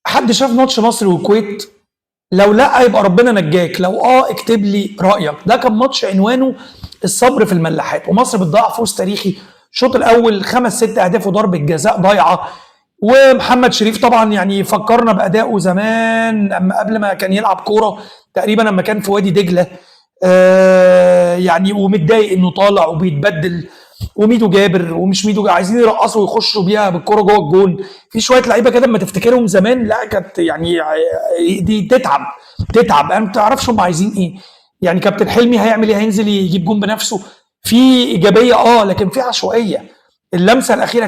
حد شاف ماتش مصر والكويت؟ لو لا يبقى ربنا نجاك، لو اكتب لي رايك. ده كان ماتش عنوانه الصبر في الملاحات، ومصر بتضيع فوز تاريخي. الشوط الاول 5 6 اهداف وضربه جزاء ضايعه، ومحمد شريف طبعا يعني فكرنا بادائه زمان اما قبل ما كان يلعب كوره تقريبا لما كان في وادي دجله. يعني ومتضايق انه طالع وبيتبدل، وميدو جابر ومش ميدو جابر عايزين يرقصوا ويخشوا بيها بالكوره جوه الجون. في شويه لعيبه كده اما تفتكرهم زمان، لا كانت يعني دي تتعب. انا ما تعرفش هم عايزين ايه. يعني كابتن حلمي هيعمل ايه؟ هينزل يجيب جون بنفسه؟ في ايجابيه لكن في عشوائيه. اللمسه الاخيره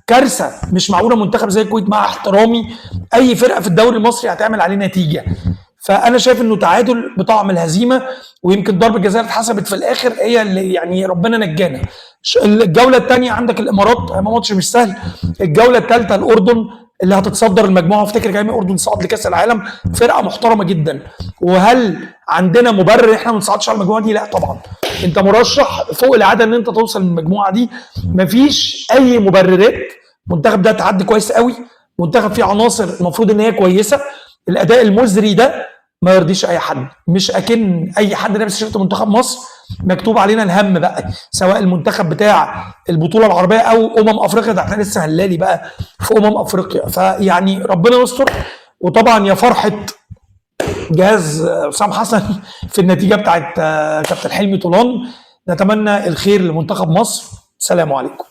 كارثه. مش معقوله منتخب زي الكويت، مع احترامي اي فرقه في الدوري المصري هتعمل عليه نتيجه. فانا شايف انه تعادل بطعم الهزيمه، ويمكن ضربه الجزاء اللي اتحسبت في الاخر هي اللي يعني ربنا نجانا. الجوله الثانيه عندك الامارات، ماتش مش سهل. الجوله الثالثه الاردن اللي هتتصدر المجموعه، افتكر جاي من الاردن صعد لكاس العالم، فرقه محترمه جدا. وهل عندنا مبرر احنا ما نصعدش على المجموعه دي؟ لا طبعا، انت مرشح فوق العاده ان انت توصل للمجموعه دي، مفيش اي مبررات. المنتخب ده تعدي كويس قوي، منتخب فيه عناصر المفروض ان هي كويسه. الاداء المزري ده ما يرضيش اي حد، مش اكن اي حد لابس تيشيرت منتخب مصر مكتوب علينا الهم بقى، سواء المنتخب بتاع البطوله العربيه او افريقيا. ده احنا لسه هنلالي بقى في افريقيا. فيعني ربنا يستر. وطبعا يا فرحه جهاز حسام حسن في النتيجه بتاعت كابتن حلمي طولان. نتمنى الخير لمنتخب مصر. سلام عليكم.